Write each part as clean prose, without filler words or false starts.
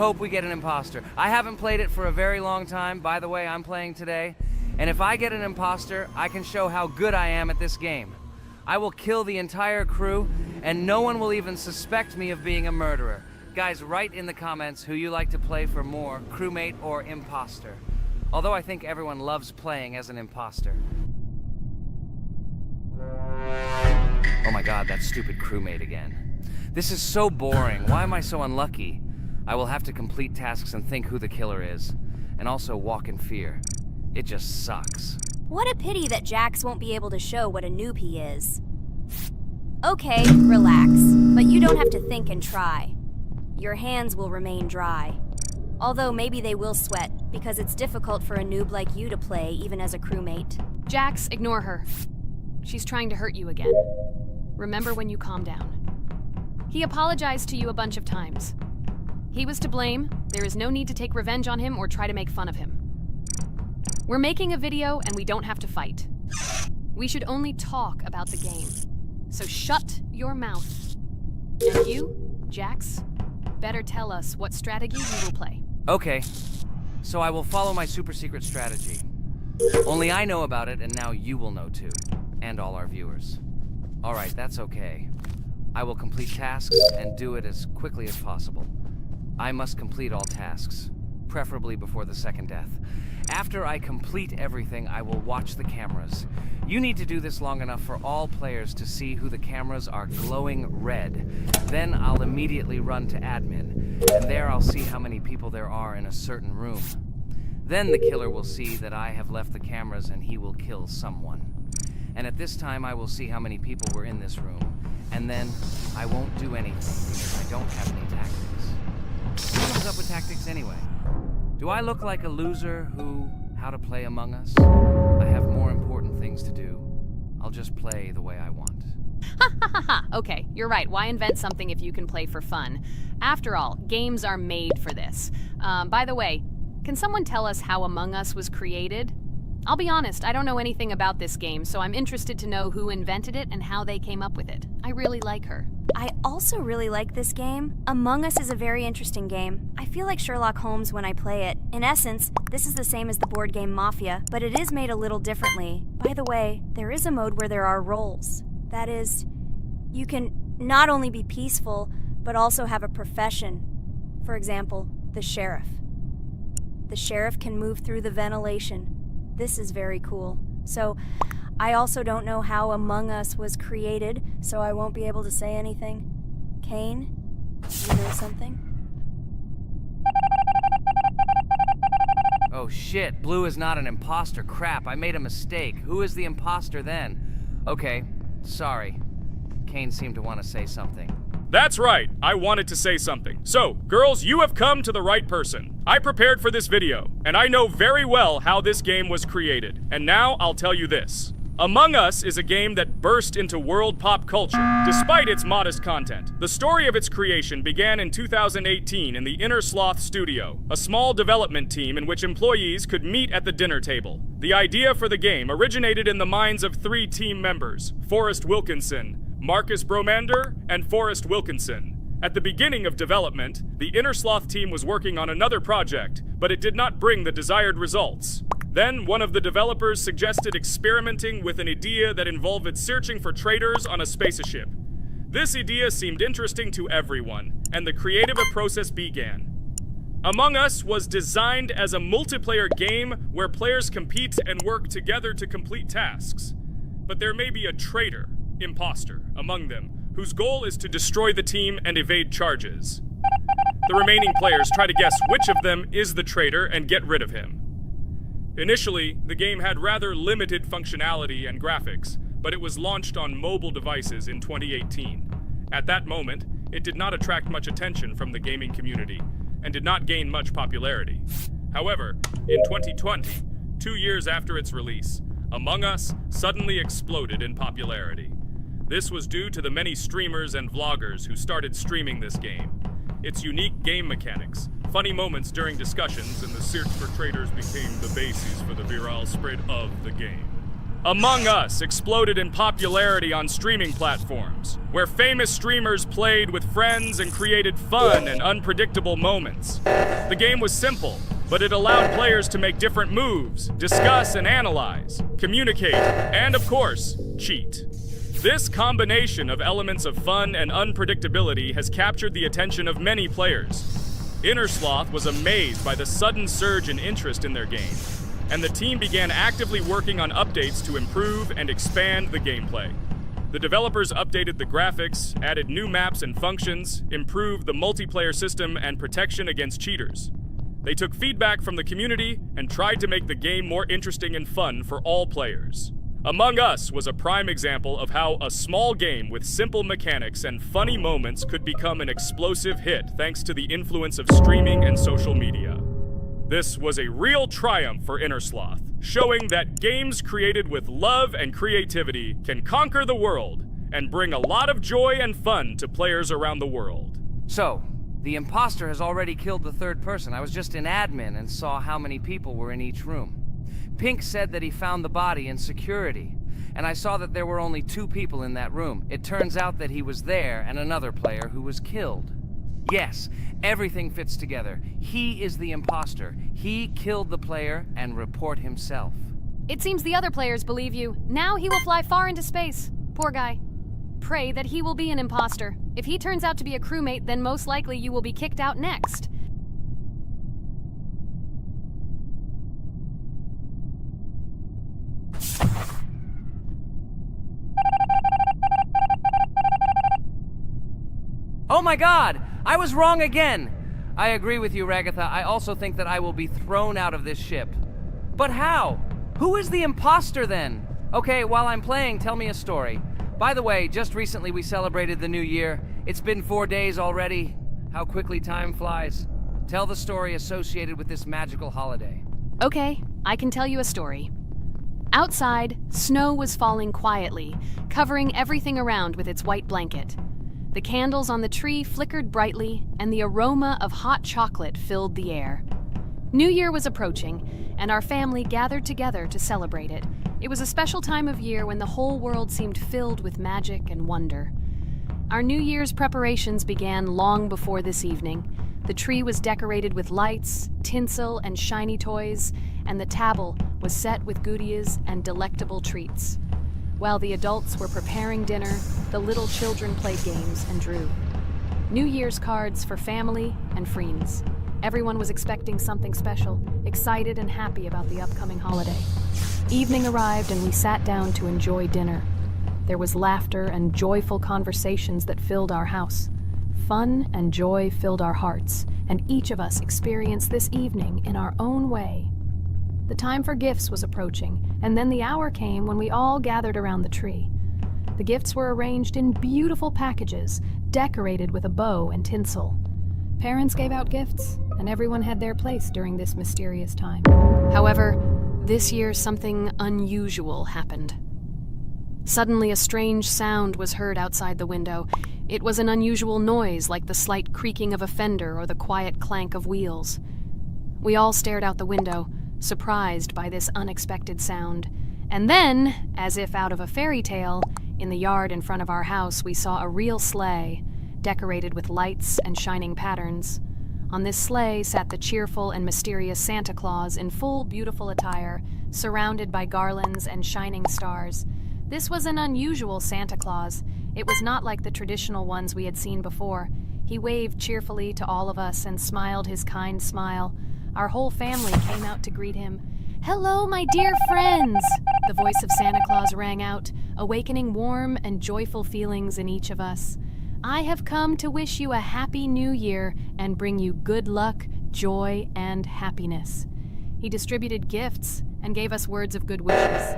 hope we get an imposter. I haven't played it for a very long time. By the way, I'm playing today. And if I get an imposter, I can show how good I am at this game. I will kill the entire crew, and no one will even suspect me of being a murderer. Guys, write in the comments who you like to play for more, crewmate or imposter. Although I think everyone loves playing as an imposter. Oh my god, that stupid crewmate again. This is so boring. Why am I so unlucky? I will have to complete tasks and think who the killer is. And also walk in fear. It just sucks. What a pity that Jax won't be able to show what a noob he is. Okay, relax. But you don't have to think and try. Your hands will remain dry. Although maybe they will sweat, because it's difficult for a noob like you to play, even as a crewmate. Jax, ignore her. She's trying to hurt you again. Remember when you calm down. He apologized to you a bunch of times. He was to blame. There is no need to take revenge on him or try to make fun of him. We're making a video and we don't have to fight. We should only talk about the game. So shut your mouth. And you, Jax, better tell us what strategy you will play. Okay, so I will follow my super secret strategy. Only I know about it, and now you will know too. And all our viewers. Alright, that's okay. I will complete tasks and do it as quickly as possible. I must complete all tasks, preferably before the second death. After I complete everything, I will watch the cameras. You need to do this long enough for all players to see who the cameras are glowing red. Then I'll immediately run to admin, and there I'll see how many people there are in a certain room. Then the killer will see that I have left the cameras and he will kill someone. And at this time I will see how many people were in this room, and then I won't do anything because I don't have any tactics. What comes up with tactics anyway? Do I look like a loser who, how to play Among Us? I have more important things to do. I'll just play the way I want. Ha ha ha ha! Okay, you're right. Why invent something if you can play for fun? After all, games are made for this. By the way, can someone tell us how Among Us was created? I'll be honest, I don't know anything about this game, so I'm interested to know who invented it and how they came up with it. I really like her. I also really like this game. Among Us is a very interesting game. I feel like Sherlock Holmes when I play it. In essence, this is the same as the board game Mafia, but it is made a little differently. By the way, there is a mode where there are roles. That is, you can not only be peaceful, but also have a profession. For example, the sheriff. The sheriff can move through the ventilation. This is very cool. So, I also don't know how Among Us was created, so I won't be able to say anything. Kane, you know something? Oh shit, Blue is not an imposter. Crap, I made a mistake. Who is the imposter then? Okay, sorry. Kane seemed to want to say something. That's right, I wanted to say something. So, girls, you have come to the right person. I prepared for this video, and I know very well how this game was created. And now I'll tell you this. Among Us is a game that burst into world pop culture, despite its modest content. The story of its creation began in 2018 in the Inner Sloth Studio, a small development team in which employees could meet at the dinner table. The idea for the game originated in the minds of 3 team members, Forrest Wilkinson, Marcus Bromander, and Forrest Wilkinson. At the beginning of development, the Inner Sloth team was working on another project, but it did not bring the desired results. Then, one of the developers suggested experimenting with an idea that involved searching for traitors on a spaceship. This idea seemed interesting to everyone, and the creative process began. Among Us was designed as a multiplayer game where players compete and work together to complete tasks. But there may be a traitor, imposter, among them, whose goal is to destroy the team and evade charges. The remaining players try to guess which of them is the traitor and get rid of him. Initially, the game had rather limited functionality and graphics, but it was launched on mobile devices in 2018. At that moment, it did not attract much attention from the gaming community, and did not gain much popularity. However, in 2020, 2 years after its release, Among Us suddenly exploded in popularity. This was due to the many streamers and vloggers who started streaming this game. Its unique game mechanics, funny moments during discussions, and the search for traitors became the basis for the viral spread of the game. Among Us exploded in popularity on streaming platforms, where famous streamers played with friends and created fun and unpredictable moments. The game was simple, but it allowed players to make different moves, discuss and analyze, communicate, and of course, cheat. This combination of elements of fun and unpredictability has captured the attention of many players. Innersloth was amazed by the sudden surge in interest in their game, and the team began actively working on updates to improve and expand the gameplay. The developers updated the graphics, added new maps and functions, improved the multiplayer system and protection against cheaters. They took feedback from the community and tried to make the game more interesting and fun for all players. Among Us was a prime example of how a small game with simple mechanics and funny moments could become an explosive hit thanks to the influence of streaming and social media. This was a real triumph for Innersloth, showing that games created with love and creativity can conquer the world and bring a lot of joy and fun to players around the world. So, the imposter has already killed the third person. I was just in admin and saw how many people were in each room. Pink said that he found the body in security, and I saw that there were only 2 people in that room. It turns out that he was there and another player who was killed. Yes, everything fits together. He is the imposter. He killed the player and report himself. It seems the other players believe you. Now he will fly far into space. Poor guy. Pray that he will be an imposter. If he turns out to be a crewmate, then most likely you will be kicked out next. Oh my god! I was wrong again! I agree with you, Ragatha. I also think that I will be thrown out of this ship. But how? Who is the imposter then? Okay, while I'm playing, tell me a story. By the way, just recently we celebrated the new year. It's been 4 days already. How quickly time flies. Tell the story associated with this magical holiday. Okay, I can tell you a story. Outside, snow was falling quietly, covering everything around with its white blanket. The candles on the tree flickered brightly, and the aroma of hot chocolate filled the air. New Year was approaching, and our family gathered together to celebrate it. It was a special time of year when the whole world seemed filled with magic and wonder. Our New Year's preparations began long before this evening. The tree was decorated with lights, tinsel, and shiny toys, and the table was set with goodies and delectable treats. While the adults were preparing dinner, the little children played games and drew. New Year's cards for family and friends. Everyone was expecting something special, excited and happy about the upcoming holiday. Evening arrived and we sat down to enjoy dinner. There was laughter and joyful conversations that filled our house. Fun and joy filled our hearts, and each of us experienced this evening in our own way. The time for gifts was approaching, and then the hour came when we all gathered around the tree. The gifts were arranged in beautiful packages, decorated with a bow and tinsel. Parents gave out gifts, and everyone had their place during this mysterious time. However, this year something unusual happened. Suddenly a strange sound was heard outside the window. It was an unusual noise, like the slight creaking of a fender or the quiet clank of wheels. We all stared out the window, surprised by this unexpected sound. And then, as if out of a fairy tale, in the yard in front of our house we saw a real sleigh, decorated with lights and shining patterns. On this sleigh sat the cheerful and mysterious Santa Claus in full beautiful attire, surrounded by garlands and shining stars. This was an unusual Santa Claus. It was not like the traditional ones we had seen before. He waved cheerfully to all of us and smiled his kind smile. Our whole family came out to greet him. "Hello, my dear friends!" The voice of Santa Claus rang out, awakening warm and joyful feelings in each of us. "I have come to wish you a happy new year and bring you good luck, joy, and happiness." He distributed gifts and gave us words of good wishes.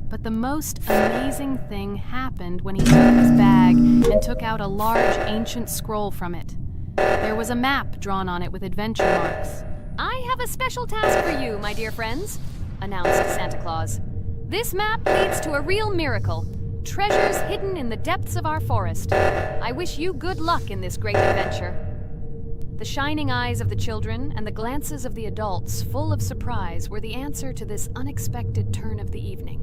But the most amazing thing happened when he took his bag and took out a large ancient scroll from it. There was a map drawn on it with adventure marks. "I have a special task for you, my dear friends," announced Santa Claus. "This map leads to a real miracle. Treasures hidden in the depths of our forest. I wish you good luck in this great adventure." The shining eyes of the children and the glances of the adults, full of surprise, were the answer to this unexpected turn of the evening.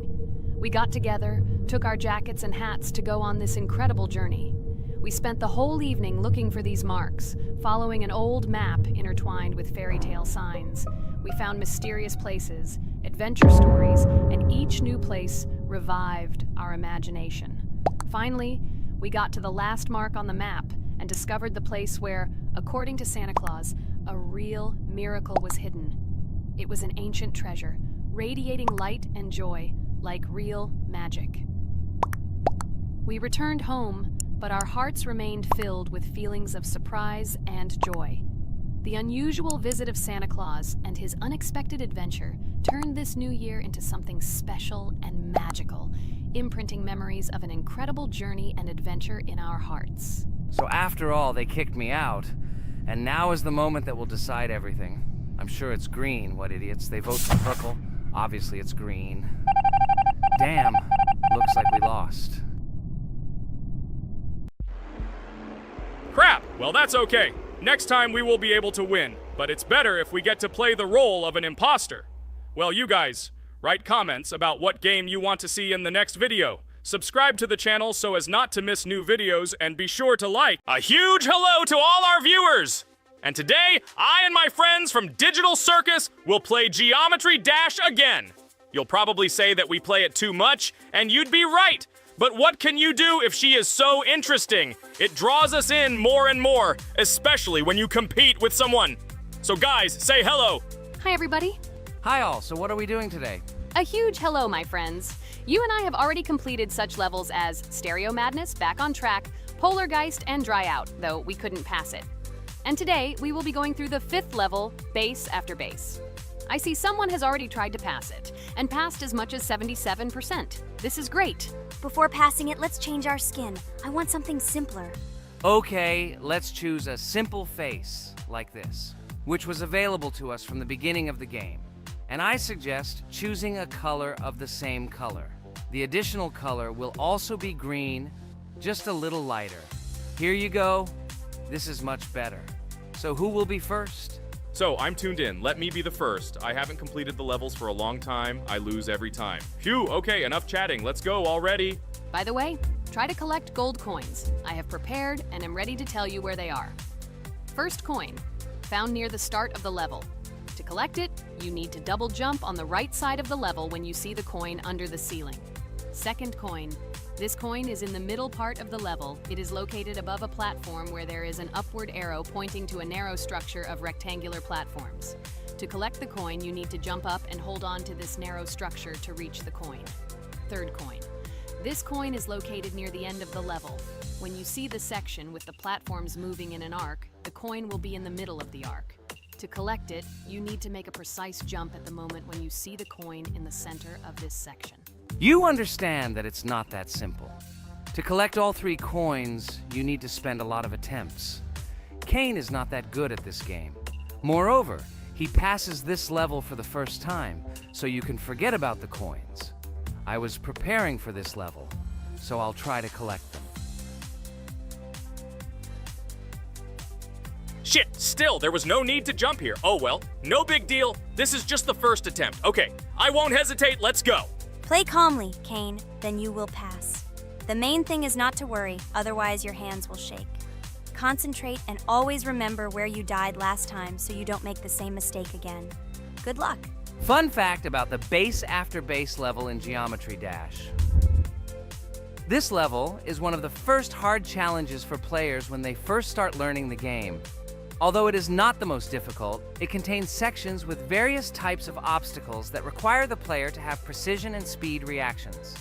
We got together, took our jackets and hats to go on this incredible journey. We spent the whole evening looking for these marks, following an old map intertwined with fairy tale signs. We found mysterious places, adventure stories, and each new place revived our imagination. Finally, we got to the last mark on the map and discovered the place where, according to Santa Claus, a real miracle was hidden. It was an ancient treasure, radiating light and joy like real magic. We returned home, but our hearts remained filled with feelings of surprise and joy. The unusual visit of Santa Claus and his unexpected adventure turned this new year into something special and magical, imprinting memories of an incredible journey and adventure in our hearts. So after all, they kicked me out, and now is the moment that will decide everything. I'm sure it's green, what idiots. They vote for purple. Obviously it's green. Damn, looks like we lost. Crap! Well, that's okay. Next time we will be able to win, but it's better if we get to play the role of an imposter. Well, you guys, write comments about what game you want to see in the next video. Subscribe to the channel so as not to miss new videos, and be sure to like. A huge hello to all our viewers! And today, I and my friends from Digital Circus will play Geometry Dash again. You'll probably say that we play it too much, and you'd be right. But what can you do if she is so interesting? It draws us in more and more, especially when you compete with someone. So guys, say hello. Hi, everybody. Hi all, so what are we doing today? A huge hello, my friends. You and I have already completed such levels as Stereo Madness, Back on Track, Polargeist, and Dry Out, though we couldn't pass it. And today, we will be going through the 5th level, Base After Base. I see someone has already tried to pass it, and passed as much as 77%. This is great. Before passing it, let's change our skin. I want something simpler. Okay, let's choose a simple face, like this, which was available to us from the beginning of the game. And I suggest choosing a color of the same color. The additional color will also be green, just a little lighter. Here you go. This is much better. So who will be first? So, I'm tuned in. Let me be the first. I haven't completed the levels for a long time. I lose every time. Phew, okay, enough chatting. Let's go already. By the way, try to collect gold coins. I have prepared and am ready to tell you where they are. First coin, found near the start of the level. To collect it, you need to double jump on the right side of the level when you see the coin under the ceiling. Second coin. This coin is in the middle part of the level. It is located above a platform where there is an upward arrow pointing to a narrow structure of rectangular platforms. To collect the coin, you need to jump up and hold on to this narrow structure to reach the coin. Third coin. This coin is located near the end of the level. When you see the section with the platforms moving in an arc, the coin will be in the middle of the arc. To collect it, you need to make a precise jump at the moment when you see the coin in the center of this section. You understand that it's not that simple. To collect all 3 coins, you need to spend a lot of attempts. Kane is not that good at this game. Moreover, he passes this level for the first time, so you can forget about the coins. I was preparing for this level, so I'll try to collect them. Shit, still, there was no need to jump here. Oh well, no big deal. This is just the first attempt. Okay, I won't hesitate, let's go. Play calmly, Kane, then you will pass. The main thing is not to worry, otherwise your hands will shake. Concentrate and always remember where you died last time so you don't make the same mistake again. Good luck. Fun fact about the Base After Base level in Geometry Dash. This level is one of the first hard challenges for players when they first start learning the game. Although it is not the most difficult, it contains sections with various types of obstacles that require the player to have precision and speed reactions.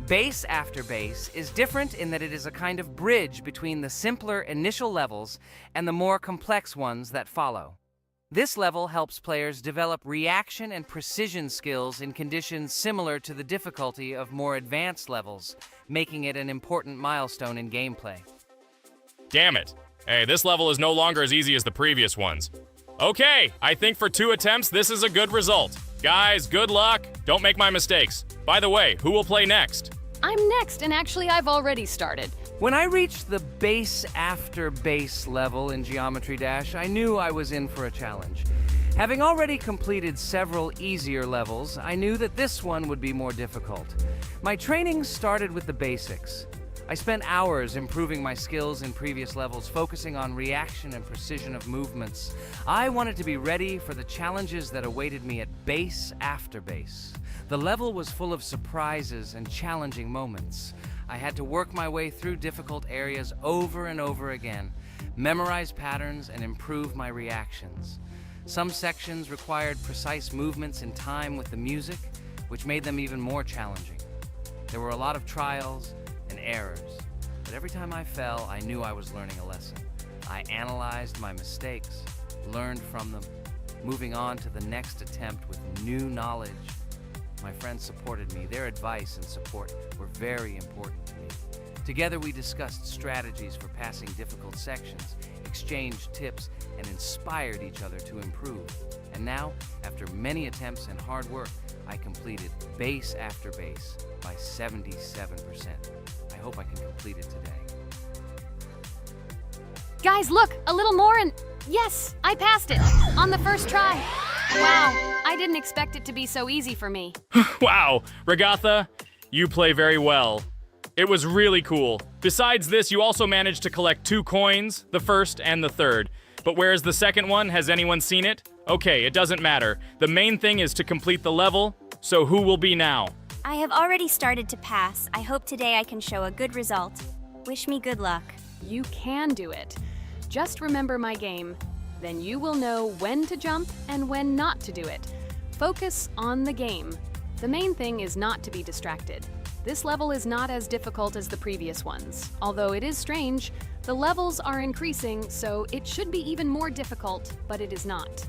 Base After Base is different in that it is a kind of bridge between the simpler initial levels and the more complex ones that follow. This level helps players develop reaction and precision skills in conditions similar to the difficulty of more advanced levels, making it an important milestone in gameplay. Damn it. Hey, this level is no longer as easy as the previous ones. Okay, I think for 2 attempts, this is a good result. Guys, good luck. Don't make my mistakes. By the way, who will play next? I'm next, and actually I've already started. When I reached the Base After Base level in Geometry Dash, I knew I was in for a challenge. Having already completed several easier levels, I knew that this one would be more difficult. My training started with the basics. I spent hours improving my skills in previous levels, focusing on reaction and precision of movements. I wanted to be ready for the challenges that awaited me at base after base. The level was full of surprises and challenging moments. I had to work my way through difficult areas over and over again, memorize patterns, and improve my reactions. Some sections required precise movements in time with the music, which made them even more challenging. There were a lot of trials and errors, but every time I fell, I knew I was learning a lesson. I analyzed my mistakes, learned from them, moving on to the next attempt with new knowledge. My friends supported me. Their advice and support were very important to me. Together we discussed strategies for passing difficult sections, exchanged tips, and inspired each other to improve. And now, after many attempts and hard work, I completed base after base by 77%. I hope I can complete it today. Guys, look, a little more and yes, I passed it on the first try. Wow, I didn't expect it to be so easy for me. Wow, Regatha, you play very well. It was really cool. Besides this, you also managed to collect 2 coins, the first and the third. But where's the second one? Has anyone seen it? Okay, it doesn't matter. The main thing is to complete the level, so who will be now? I have already started to pass. I hope today I can show a good result. Wish me good luck. You can do it. Just remember my game. Then you will know when to jump and when not to do it. Focus on the game. The main thing is not to be distracted. This level is not as difficult as the previous ones. Although it is strange, the levels are increasing, so it should be even more difficult, but it is not.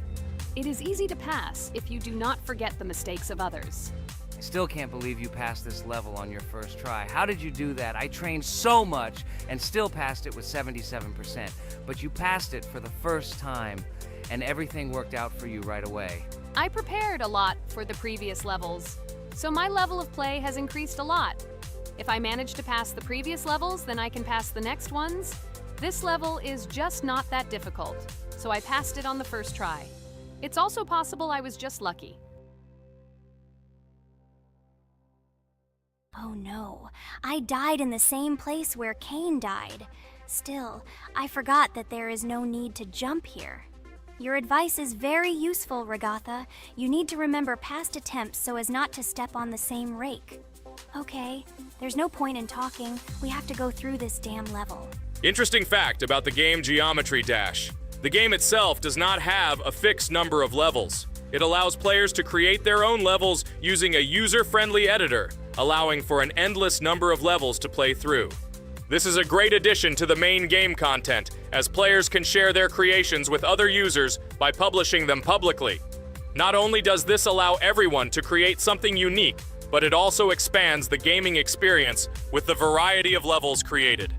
It is easy to pass if you do not forget the mistakes of others. I still can't believe you passed this level on your first try. How did you do that? I trained so much and still passed it with 77%. But you passed it for the first time, and everything worked out for you right away. I prepared a lot for the previous levels, so my level of play has increased a lot. If I manage to pass the previous levels, then I can pass the next ones. This level is just not that difficult, so I passed it on the first try. It's also possible I was just lucky. Oh no, I died in the same place where Cain died. Still, I forgot that there is no need to jump here. Your advice is very useful, Regatha. You need to remember past attempts so as not to step on the same rake. Okay, there's no point in talking. We have to go through this damn level. Interesting fact about the game Geometry Dash. The game itself does not have a fixed number of levels. It allows players to create their own levels using a user-friendly editor, allowing for an endless number of levels to play through. This is a great addition to the main game content, as players can share their creations with other users by publishing them publicly. Not only does this allow everyone to create something unique, but it also expands the gaming experience with the variety of levels created.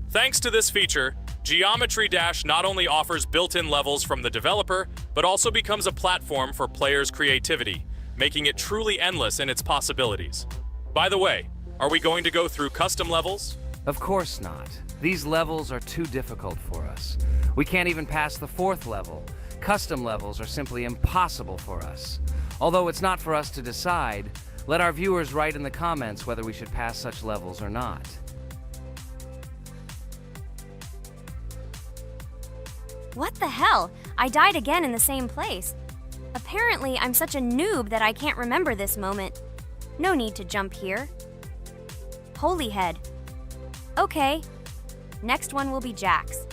Thanks to this feature, Geometry Dash not only offers built-in levels from the developer, but also becomes a platform for players' creativity, making it truly endless in its possibilities. By the way, are we going to go through custom levels? Of course not. These levels are too difficult for us. We can't even pass the 4th level. Custom levels are simply impossible for us. Although it's not for us to decide, let our viewers write in the comments whether we should pass such levels or not. What the hell? I died again in the same place. Apparently, I'm such a noob that I can't remember this moment. No need to jump here. Holy head. Okay. Next one will be Jax.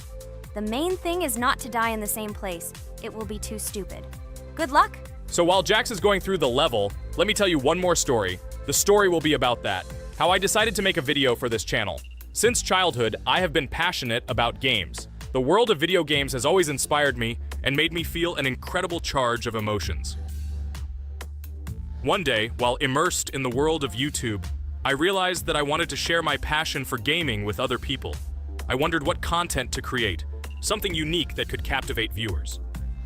The main thing is not to die in the same place. It will be too stupid. Good luck. So while Jax is going through the level, let me tell you one more story. The story will be about that. How I decided to make a video for this channel. Since childhood, I have been passionate about games. The world of video games has always inspired me and made me feel an incredible charge of emotions. One day, while immersed in the world of YouTube, I realized that I wanted to share my passion for gaming with other people. I wondered what content to create, something unique that could captivate viewers.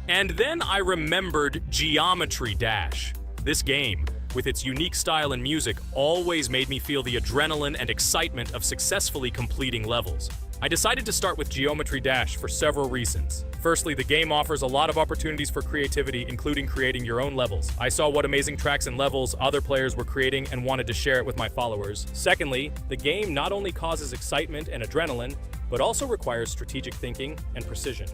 And then I remembered Geometry Dash. This game, with its unique style and music, always made me feel the adrenaline and excitement of successfully completing levels. I decided to start with Geometry Dash for several reasons. Firstly, the game offers a lot of opportunities for creativity, including creating your own levels. I saw what amazing tracks and levels other players were creating and wanted to share it with my followers. Secondly, the game not only causes excitement and adrenaline, but also requires strategic thinking and precision.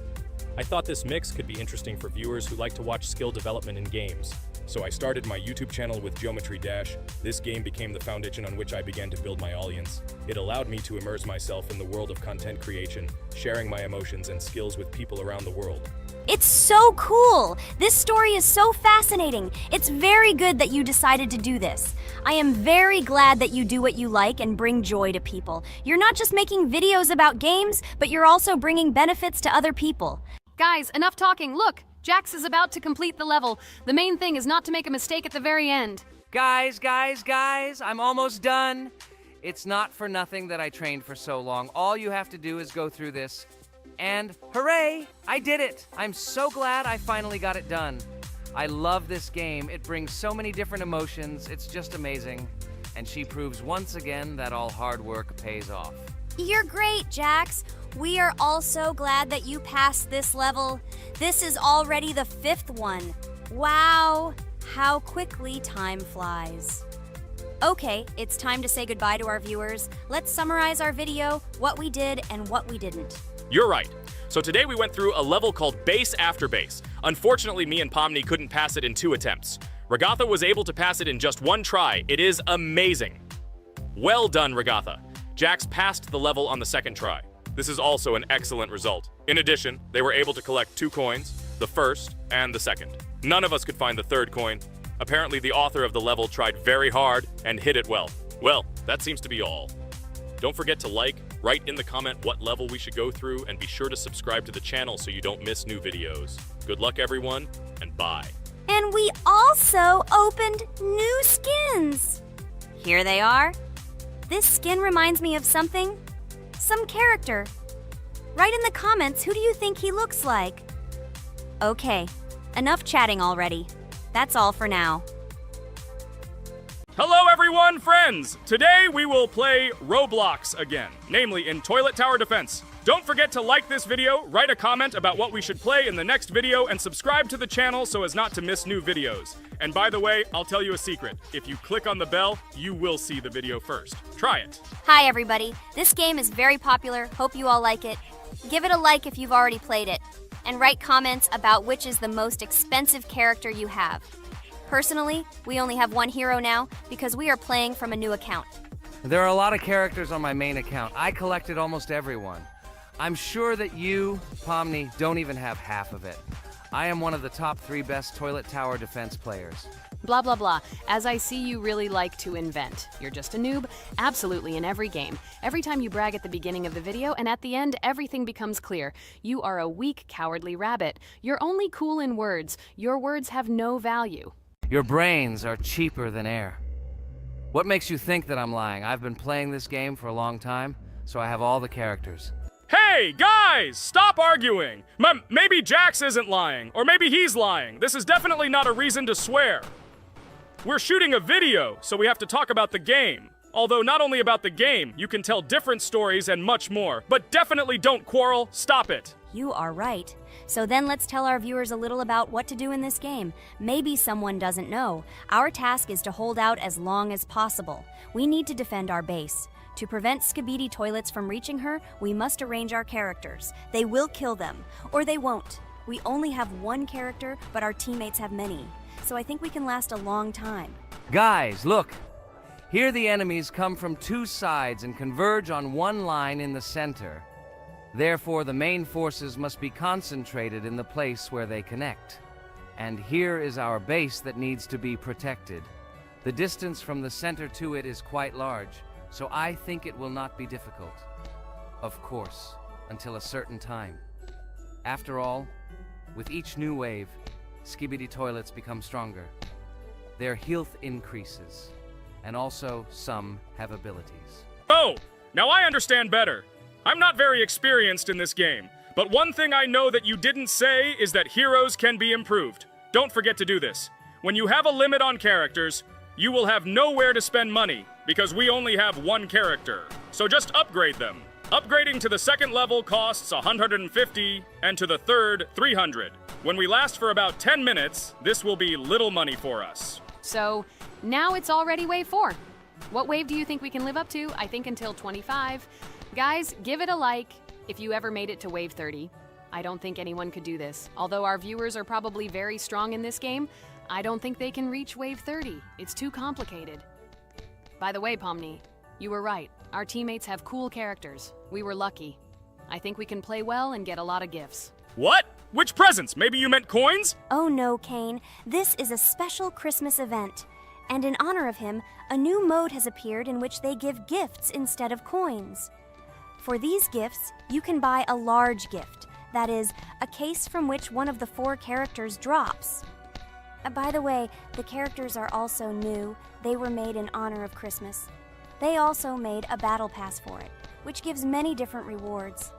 I thought this mix could be interesting for viewers who like to watch skill development in games. So I started my YouTube channel with Geometry Dash. This game became the foundation on which I began to build my audience. It allowed me to immerse myself in the world of content creation, sharing my emotions and skills with people around the world. It's so cool! This story is so fascinating. It's very good that you decided to do this. I am very glad that you do what you like and bring joy to people. You're not just making videos about games, but you're also bringing benefits to other people. Guys, enough talking. Look, Jax is about to complete the level. The main thing is not to make a mistake at the very end. Guys, I'm almost done. It's not for nothing that I trained for so long. All you have to do is go through this. And hooray, I did it! I'm so glad I finally got it done. I love this game. It brings so many different emotions. It's just amazing. And she proves once again that all hard work pays off. You're great, Jax. We are all so glad that you passed this level. This is already the 5th one. Wow, how quickly time flies. Okay, it's time to say goodbye to our viewers. Let's summarize our video, what we did and what we didn't. You're right. So today we went through a level called Base After Base. Unfortunately, me and Pomni couldn't pass it in 2 attempts. Regatha was able to pass it in just 1 try. It is amazing. Well done, Regatha. Jax passed the level on the 2nd try. This is also an excellent result. In addition, they were able to collect 2 coins, the 1st and the 2nd. None of us could find the 3rd coin. Apparently, the author of the level tried very hard and hit it well. Well, that seems to be all. Don't forget to like, write in the comment what level we should go through, and be sure to subscribe to the channel so you don't miss new videos. Good luck, everyone, and bye. And we also opened new skins. Here they are. This skin reminds me of something. Some character. Write in the comments, who do you think he looks like? Okay, enough chatting already. That's all for now. Hello everyone, friends! Today we will play Roblox again, namely in Toilet Tower Defense. Don't forget to like this video, write a comment about what we should play in the next video, and subscribe to the channel so as not to miss new videos. And by the way, I'll tell you a secret. If you click on the bell, you will see the video first. Try it. Hi everybody. This game is very popular. Hope you all like it. Give it a like if you've already played it. And write comments about which is the most expensive character you have. Personally, we only have 1 hero now because we are playing from a new account. There are a lot of characters on my main account. I collected almost everyone. I'm sure that you, Pomni, don't even have half of it. I am one of the top 3 best Toilet Tower Defense players. Blah, blah, blah. As I see, you really like to invent. You're just a noob? Absolutely, in every game. Every time you brag at the beginning of the video, and at the end, everything becomes clear. You are a weak, cowardly rabbit. You're only cool in words. Your words have no value. Your brains are cheaper than air. What makes you think that I'm lying? I've been playing this game for a long time, so I have all the characters. Hey, guys! Stop arguing! Maybe Jax isn't lying, or maybe he's lying. This is definitely not a reason to swear. We're shooting a video, so we have to talk about the game. Although not only about the game, you can tell different stories and much more. But definitely don't quarrel. Stop it. You are right. So then let's tell our viewers a little about what to do in this game. Maybe someone doesn't know. Our task is to hold out as long as possible. We need to defend our base. To prevent Skibidi Toilets from reaching her, we must arrange our characters. They will kill them, or they won't. We only have 1 character, but our teammates have many. So I think we can last a long time. Guys, look! Here the enemies come from 2 sides and converge on 1 line in the center. Therefore, the main forces must be concentrated in the place where they connect. And here is our base that needs to be protected. The distance from the center to it is quite large, so I think it will not be difficult. Of course, until a certain time. After all, with each new wave, Skibidi Toilets become stronger. Their health increases, and also some have abilities. Oh, now I understand better. I'm not very experienced in this game, but one thing I know that you didn't say is that heroes can be improved. Don't forget to do this. When you have a limit on characters, you will have nowhere to spend money, because we only have 1 character. So just upgrade them. Upgrading to the second level costs 150, and to the third, 300. When we last for about 10 minutes, this will be little money for us. So, now it's already wave 4. What wave do you think we can live up to? I think until 25. Guys, give it a like if you ever made it to wave 30. I don't think anyone could do this. Although our viewers are probably very strong in this game, I don't think they can reach wave 30. It's too complicated. By the way, Pomni, you were right. Our teammates have cool characters. We were lucky. I think we can play well and get a lot of gifts. What? Which presents? Maybe you meant coins? Oh no, Kane. This is a special Christmas event. And in honor of him, a new mode has appeared in which they give gifts instead of coins. For these gifts, you can buy a large gift. That is, a case from which one of the 4 characters drops. By the way, the characters are also new. They were made in honor of Christmas. They also made a battle pass for it, which gives many different rewards.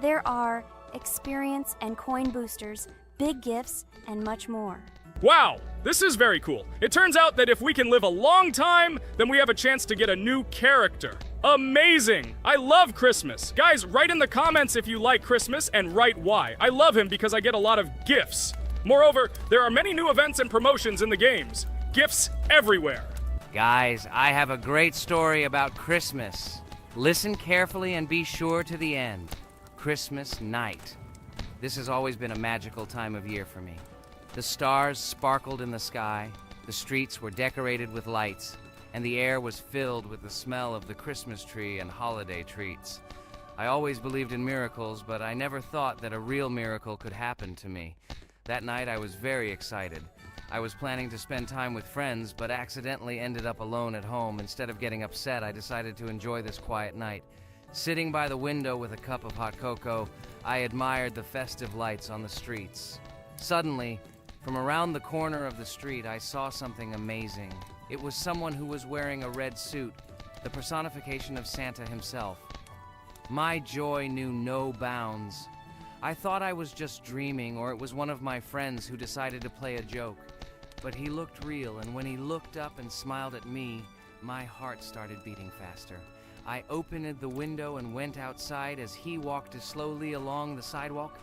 There are experience and coin boosters, big gifts, and much more. Wow, this is very cool. It turns out that if we can live a long time, then we have a chance to get a new character. Amazing! I love Christmas. Guys, write in the comments if you like Christmas and write why. I love him because I get a lot of gifts. Moreover, there are many new events and promotions in the games. Gifts everywhere. Guys, I have a great story about Christmas. Listen carefully and be sure to the end. Christmas night. This has always been a magical time of year for me. The stars sparkled in the sky, the streets were decorated with lights, and the air was filled with the smell of the Christmas tree and holiday treats. I always believed in miracles, but I never thought that a real miracle could happen to me. That night I was very excited. I was planning to spend time with friends, but accidentally ended up alone at home. Instead of getting upset, I decided to enjoy this quiet night. Sitting by the window with a cup of hot cocoa, I admired the festive lights on the streets. Suddenly, from around the corner of the street, I saw something amazing. It was someone who was wearing a red suit, the personification of Santa himself. My joy knew no bounds. I thought I was just dreaming, or it was one of my friends who decided to play a joke. But he looked real, and when he looked up and smiled at me, my heart started beating faster. I opened the window and went outside as he walked slowly along the sidewalk,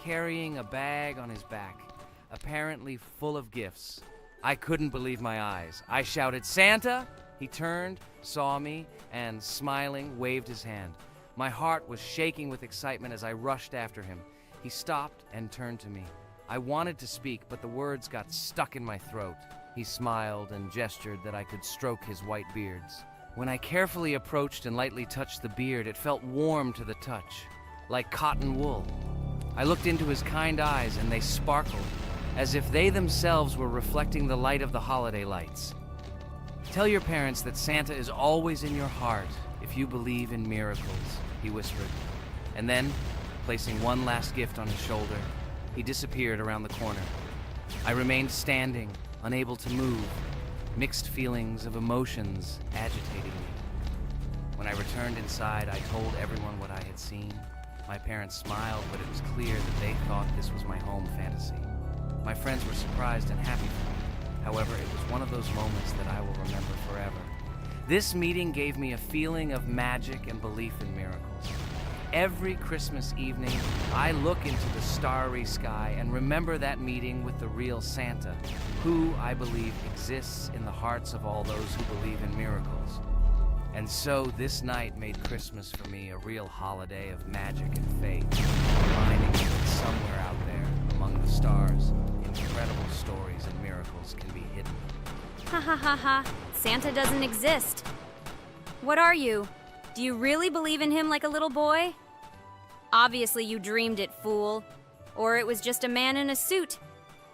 carrying a bag on his back, apparently full of gifts. I couldn't believe my eyes. I shouted, "Santa!" He turned, saw me, and smiling, waved his hand. My heart was shaking with excitement as I rushed after him. He stopped and turned to me. I wanted to speak, but the words got stuck in my throat. He smiled and gestured that I could stroke his white beards. When I carefully approached and lightly touched the beard, it felt warm to the touch, like cotton wool. I looked into his kind eyes, and they sparkled, as if they themselves were reflecting the light of the holiday lights. "Tell your parents that Santa is always in your heart if you believe in miracles," he whispered. And then, placing one last gift on his shoulder, he disappeared around the corner. I remained standing, unable to move, mixed feelings of emotions agitating me. When I returned inside, I told everyone what I had seen. My parents smiled, but it was clear that they thought this was my home fantasy. My friends were surprised and happy for me. However, it was one of those moments that I will remember forever. This meeting gave me a feeling of magic and belief in miracles. Every Christmas evening, I look into the starry sky and remember that meeting with the real Santa, who, I believe, exists in the hearts of all those who believe in miracles. And so this night made Christmas for me a real holiday of magic and faith, reminding me that somewhere out there, among the stars, incredible stories and miracles can be hidden. Ha ha ha ha. Santa doesn't exist. What are you? Do you really believe in him like a little boy? Obviously you dreamed it, fool. Or it was just a man in a suit.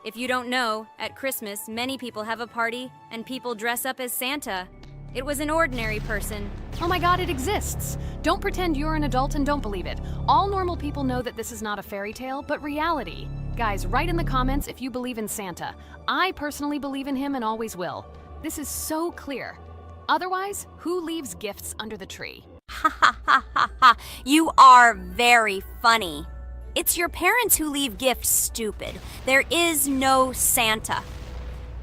If you don't know, at Christmas, many people have a party and people dress up as Santa. It was an ordinary person. Oh my god, it exists! Don't pretend you're an adult and don't believe it. All normal people know that this is not a fairy tale, but reality. Guys, write in the comments if you believe in Santa. I personally believe in him and always will. This is so clear. Otherwise, who leaves gifts under the tree? Ha ha ha ha ha. You are very funny. It's your parents who leave gifts, stupid. There is no Santa.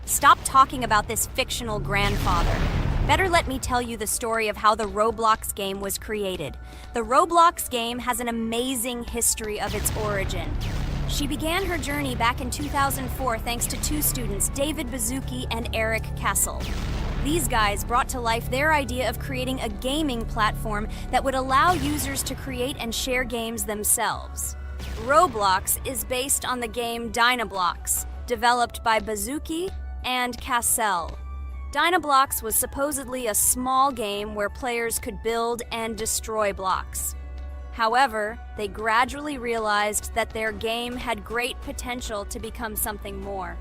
Stop talking about this fictional grandfather. better let me tell you the story of how the Roblox game was created. The Roblox game has an amazing history of its origin. She began her journey back in 2004 thanks to two students, David Bazuki and Eric Kessel. These guys brought to life their idea of creating a gaming platform that would allow users to create and share games themselves. Roblox is based on the game Dynablox, developed by Bazuki and Cassell. Dynablox was supposedly a small game where players could build and destroy blocks. However, they gradually realized that their game had great potential to become something more.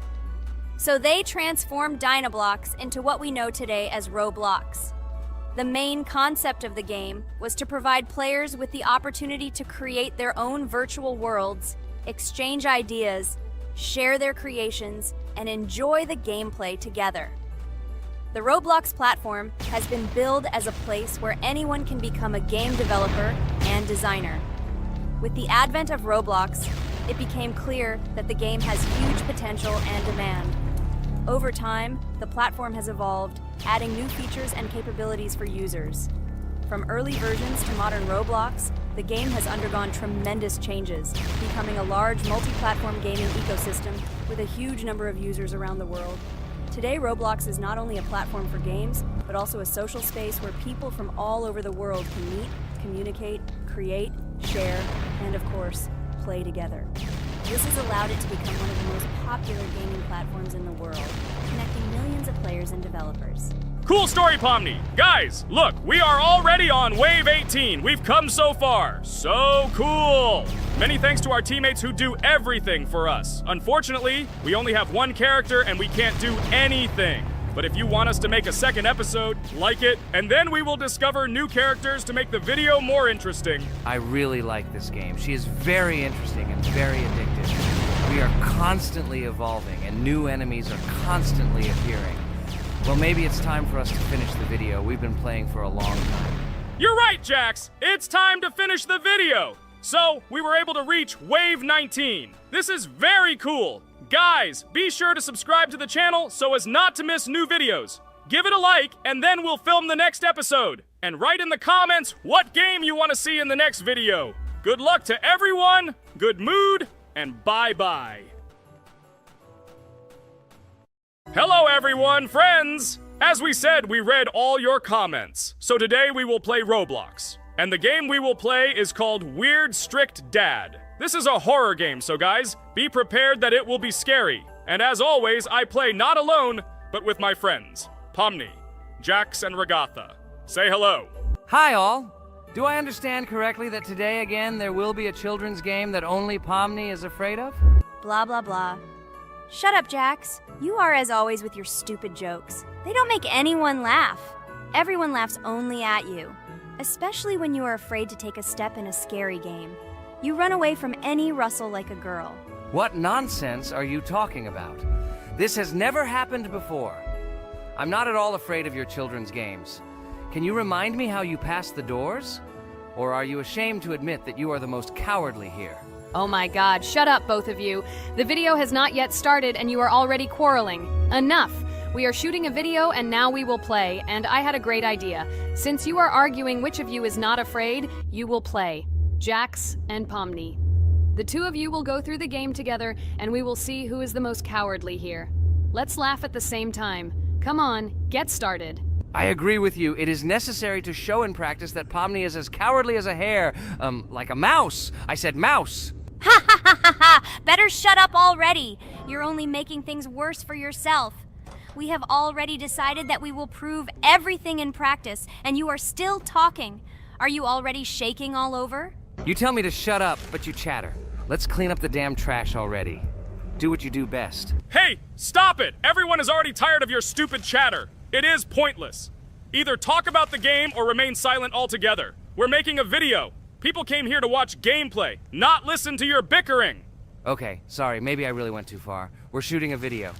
So they transformed Dynablox into what we know today as Roblox. The main concept of the game was to provide players with the opportunity to create their own virtual worlds, exchange ideas, share their creations, and enjoy the gameplay together. The Roblox platform has been billed as a place where anyone can become a game developer and designer. With the advent of Roblox, it became clear that the game has huge potential and demand. Over time, the platform has evolved, adding new features and capabilities for users. From early versions to modern Roblox, the game has undergone tremendous changes, becoming a large multi-platform gaming ecosystem with a huge number of users around the world. Today, Roblox is not only a platform for games, but also a social space where people from all over the world can meet, communicate, create, share, and of course, play together. This has allowed it to become one of the most popular gaming platforms in the world, connecting millions of players and developers. Cool story, Pomni. Guys, look, we are already on Wave 18. We've come so far. So cool. Many thanks to our teammates who do everything for us. Unfortunately, we only have one character and we can't do anything. But if you want us to make a second episode, like it, and then we will discover new characters to make the video more interesting. I really like this game. She is very interesting and very addictive. We are constantly evolving and new enemies are constantly appearing. Well, maybe it's time for us to finish the video. We've been playing for a long time. You're right, Jax. It's time to finish the video. So, we were able to reach Wave 19. This is very cool. Guys, be sure to subscribe to the channel so as not to miss new videos. Give it a like, and then we'll film the next episode. And write in the comments what game you want to see in the next video. Good luck to everyone, good mood, and bye-bye. Hello everyone, friends! As we said, we read all your comments. So today we will play Roblox. And the game we will play is called Weird Strict Dad. This is a horror game, so guys, be prepared that it will be scary. And as always, I play not alone, but with my friends, Pomni, Jax, and Regatha. Say hello. Hi, all. Do I understand correctly that today again there will be a children's game that only Pomni is afraid of? Blah, blah, blah. Shut up, Jax. You are as always with your stupid jokes. They don't make anyone laugh. Everyone laughs only at you, especially when you are afraid to take a step in a scary game. You run away from any rustle like a girl. What nonsense are you talking about? This has never happened before. I'm not at all afraid of your children's games. Can you remind me how you passed the doors? Or are you ashamed to admit that you are the most cowardly here? Oh my god, shut up, both of you. The video has not yet started and you are already quarreling. Enough! We are shooting a video and now we will play, and I had a great idea. Since you are arguing which of you is not afraid, you will play. Jax and Pomni. The two of you will go through the game together and we will see who is the most cowardly here. Let's laugh at the same time. Come on, get started. I agree with you. It is necessary to show in practice that Pomni is as cowardly as a hare. Like a mouse. I said mouse. Ha ha ha ha ha! Better shut up already. You're only making things worse for yourself. We have already decided that we will prove everything in practice, and you are still talking. Are you already shaking all over? You tell me to shut up, but you chatter. Let's clean up the damn trash already. Do what you do best. Hey, stop it! Everyone is already tired of your stupid chatter. It is pointless. Either talk about the game or remain silent altogether. We're making a video. People came here to watch gameplay, not listen to your bickering. Okay, sorry, maybe I really went too far. We're shooting a video.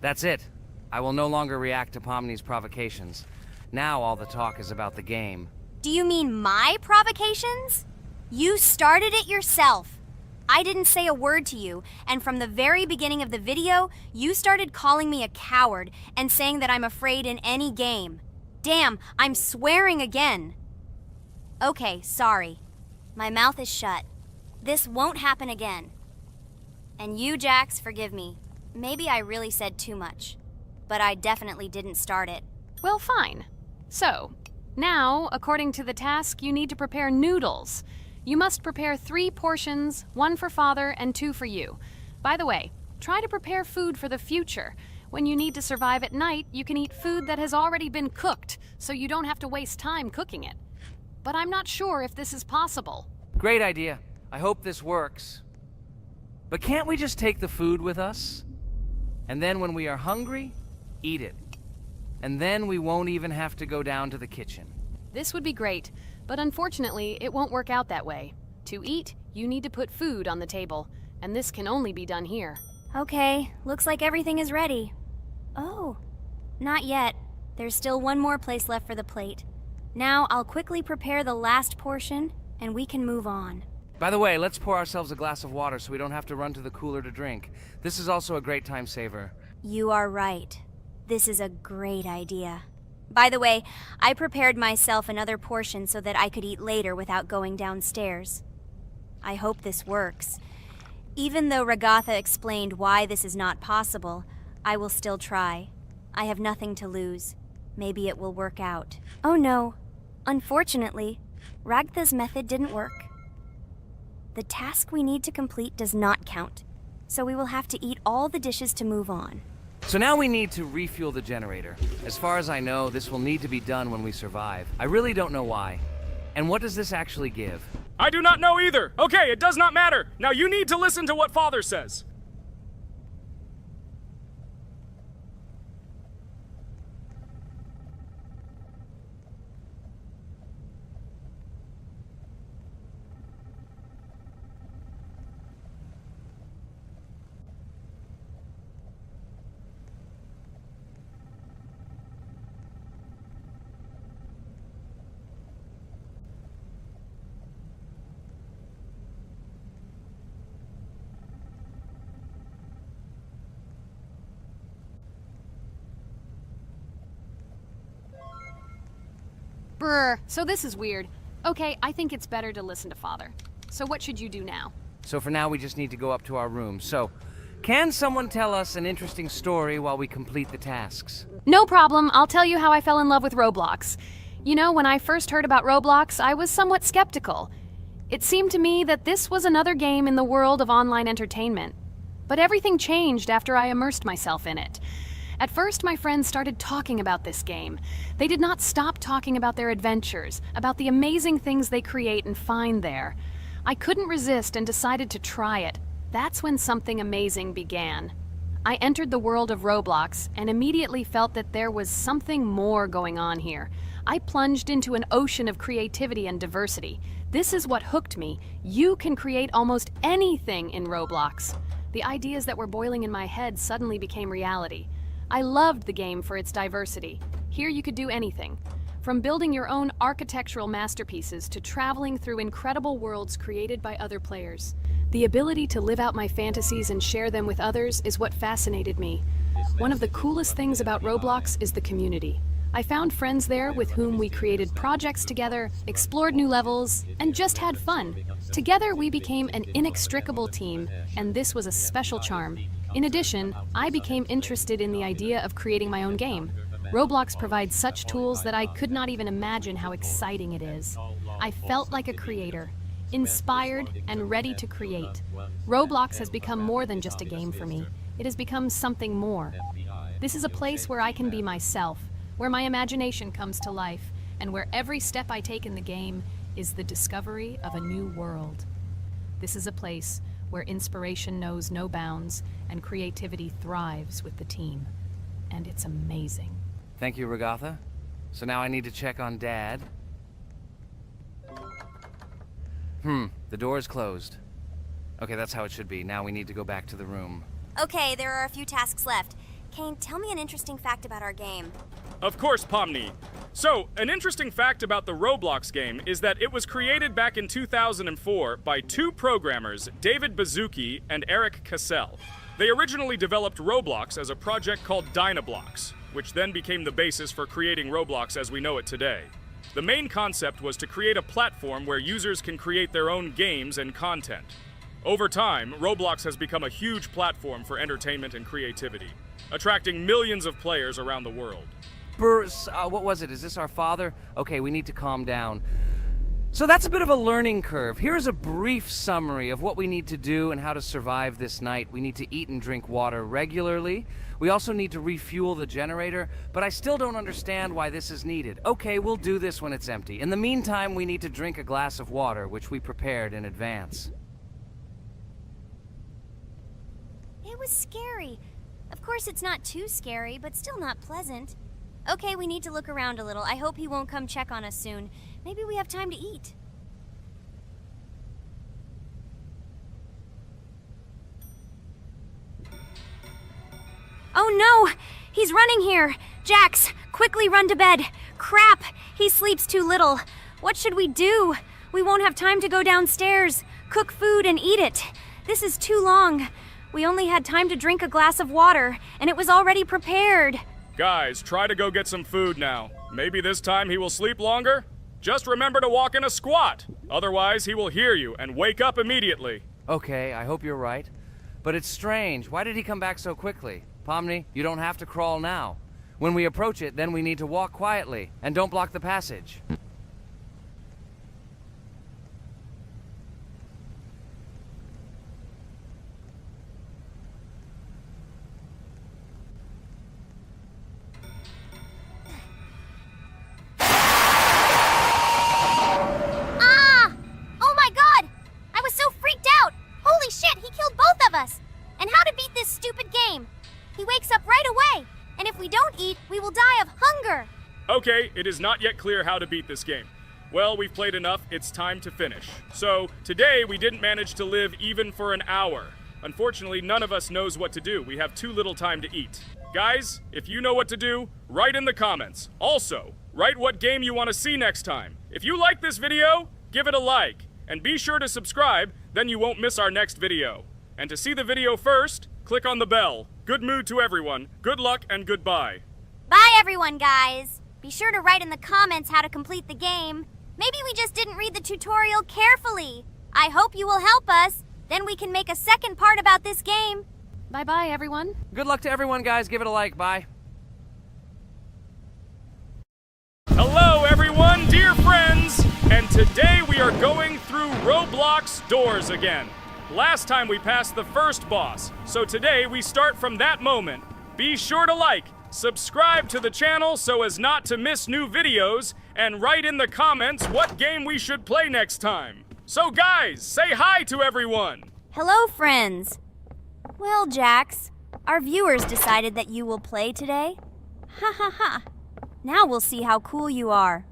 That's it. I will no longer react to Pomni's provocations. Now all the talk is about the game. Do you mean my provocations? You started it yourself. I didn't say a word to you, and from the very beginning of the video, you started calling me a coward and saying that I'm afraid in any game. Damn, I'm swearing again. Okay, sorry. My mouth is shut. This won't happen again. And you, Jax, forgive me. Maybe I really said too much. But I definitely didn't start it. Well, fine. So, now, according to the task, you need to prepare noodles. You must prepare 3 portions, 1 for Father and 2 for you. By the way, try to prepare food for the future. When you need to survive at night, you can eat food that has already been cooked, so you don't have to waste time cooking it. But I'm not sure if this is possible. Great idea. I hope this works. But can't we just take the food with us? And then when we are hungry, eat it. And then we won't even have to go down to the kitchen. This would be great, but unfortunately, it won't work out that way. To eat, you need to put food on the table, and this can only be done here. Okay, looks like everything is ready. Oh, not yet. There's still one more place left for the plate. Now I'll quickly prepare the last portion, and we can move on. By the way, let's pour ourselves a glass of water so we don't have to run to the cooler to drink. This is also a great time saver. You are right. This is a great idea. By the way, I prepared myself another portion so that I could eat later without going downstairs. I hope this works. Even though Ragatha explained why this is not possible, I will still try. I have nothing to lose. Maybe it will work out. Oh no. Unfortunately, Ragatha's method didn't work. The task we need to complete does not count, so we will have to eat all the dishes to move on. So now we need to refuel the generator. As far as I know, this will need to be done when we survive. I really don't know why. And what does this actually give? I do not know either. Okay, it does not matter. Now you need to listen to what Father says. Brr, so this is weird. Okay, I think it's better to listen to Father. So what should you do now? So for now, we just need to go up to our room. So, can someone tell us an interesting story while we complete the tasks? No problem, I'll tell you how I fell in love with Roblox. You know, when I first heard about Roblox, I was somewhat skeptical. It seemed to me that this was another game in the world of online entertainment. But everything changed after I immersed myself in it. At first, my friends started talking about this game. They did not stop talking about their adventures, about the amazing things they create and find there. I couldn't resist and decided to try it. That's when something amazing began. I entered the world of Roblox and immediately felt that there was something more going on here. I plunged into an ocean of creativity and diversity. This is what hooked me. You can create almost anything in Roblox. The ideas that were boiling in my head suddenly became reality. I loved the game for its diversity. Here you could do anything. From building your own architectural masterpieces to traveling through incredible worlds created by other players. The ability to live out my fantasies and share them with others is what fascinated me. One of the coolest things about Roblox is the community. I found friends there with whom we created projects together, explored new levels, and just had fun. Together we became an inextricable team, and this was a special charm. In addition, I became interested in the idea of creating my own game. Roblox provides such tools that I could not even imagine how exciting it is. I felt like a creator, inspired and ready to create. Roblox has become more than just a game for me. It has become something more. This is a place where I can be myself, where my imagination comes to life, and where every step I take in the game is the discovery of a new world. This is a place where inspiration knows no bounds and creativity thrives with the team. And it's amazing. Thank you, Ragatha. So now I need to check on Dad. The door is closed. Okay, that's how it should be. Now we need to go back to the room. Okay, there are a few tasks left. Kane, tell me an interesting fact about our game. Of course, Pomni. So, an interesting fact about the Roblox game is that it was created back in 2004 by 2 programmers, David Baszucki and Eric Cassell. They originally developed Roblox as a project called Dynablocks. which then became the basis for creating Roblox as we know it today. The main concept was to create a platform where users can create their own games and content. Over time, Roblox has become a huge platform for entertainment and creativity, attracting millions of players around the world. What was it? Is this our father? Okay, we need to calm down. So that's a bit of a learning curve. Here's a brief summary of what we need to do and how to survive this night. We need to eat and drink water regularly. We also need to refuel the generator, but I still don't understand why this is needed. Okay, we'll do this when it's empty. In the meantime, we need to drink a glass of water, which we prepared in advance. It was scary. Of course, it's not too scary, but still not pleasant. Okay, we need to look around a little. I hope he won't come check on us soon. Maybe we have time to eat. Oh no! He's running here! Jax, quickly run to bed! Crap! He sleeps too little. What should we do? We won't have time to go downstairs, cook food, and eat it. This is too long. We only had time to drink a glass of water, and it was already prepared. Guys, try to go get some food now. Maybe this time he will sleep longer? Just remember to walk in a squat. Otherwise, he will hear you and wake up immediately. Okay, I hope you're right. But it's strange. Why did he come back so quickly? Pomni, you don't have to crawl now. When we approach it, then we need to walk quietly. And don't block the passage. And how to beat this stupid game. He wakes up right away, and if we don't eat, we will die of hunger. Okay, it is not yet clear how to beat this game. Well, we've played enough, it's time to finish. So, today we didn't manage to live even for an hour. Unfortunately, none of us knows what to do. We have too little time to eat. Guys, if you know what to do, write in the comments. Also, write what game you want to see next time. If you like this video, give it a like. And be sure to subscribe, then you won't miss our next video. And to see the video first, click on the bell. Good mood to everyone. Good luck and goodbye. Bye everyone, guys. Be sure to write in the comments how to complete the game. Maybe we just didn't read the tutorial carefully. I hope you will help us. Then we can make a second part about this game. Bye-bye, everyone. Good luck to everyone, guys. Give it a like. Bye. Hello, everyone, dear friends. And today we are going through Roblox doors again. Last time we passed the first boss, so today we start from that moment. Be sure to like, subscribe to the channel so as not to miss new videos, and write in the comments what game we should play next time. So guys, say hi to everyone! Hello, friends. Well, Jax, our viewers decided that you will play today. Ha ha ha. Now we'll see how cool you are.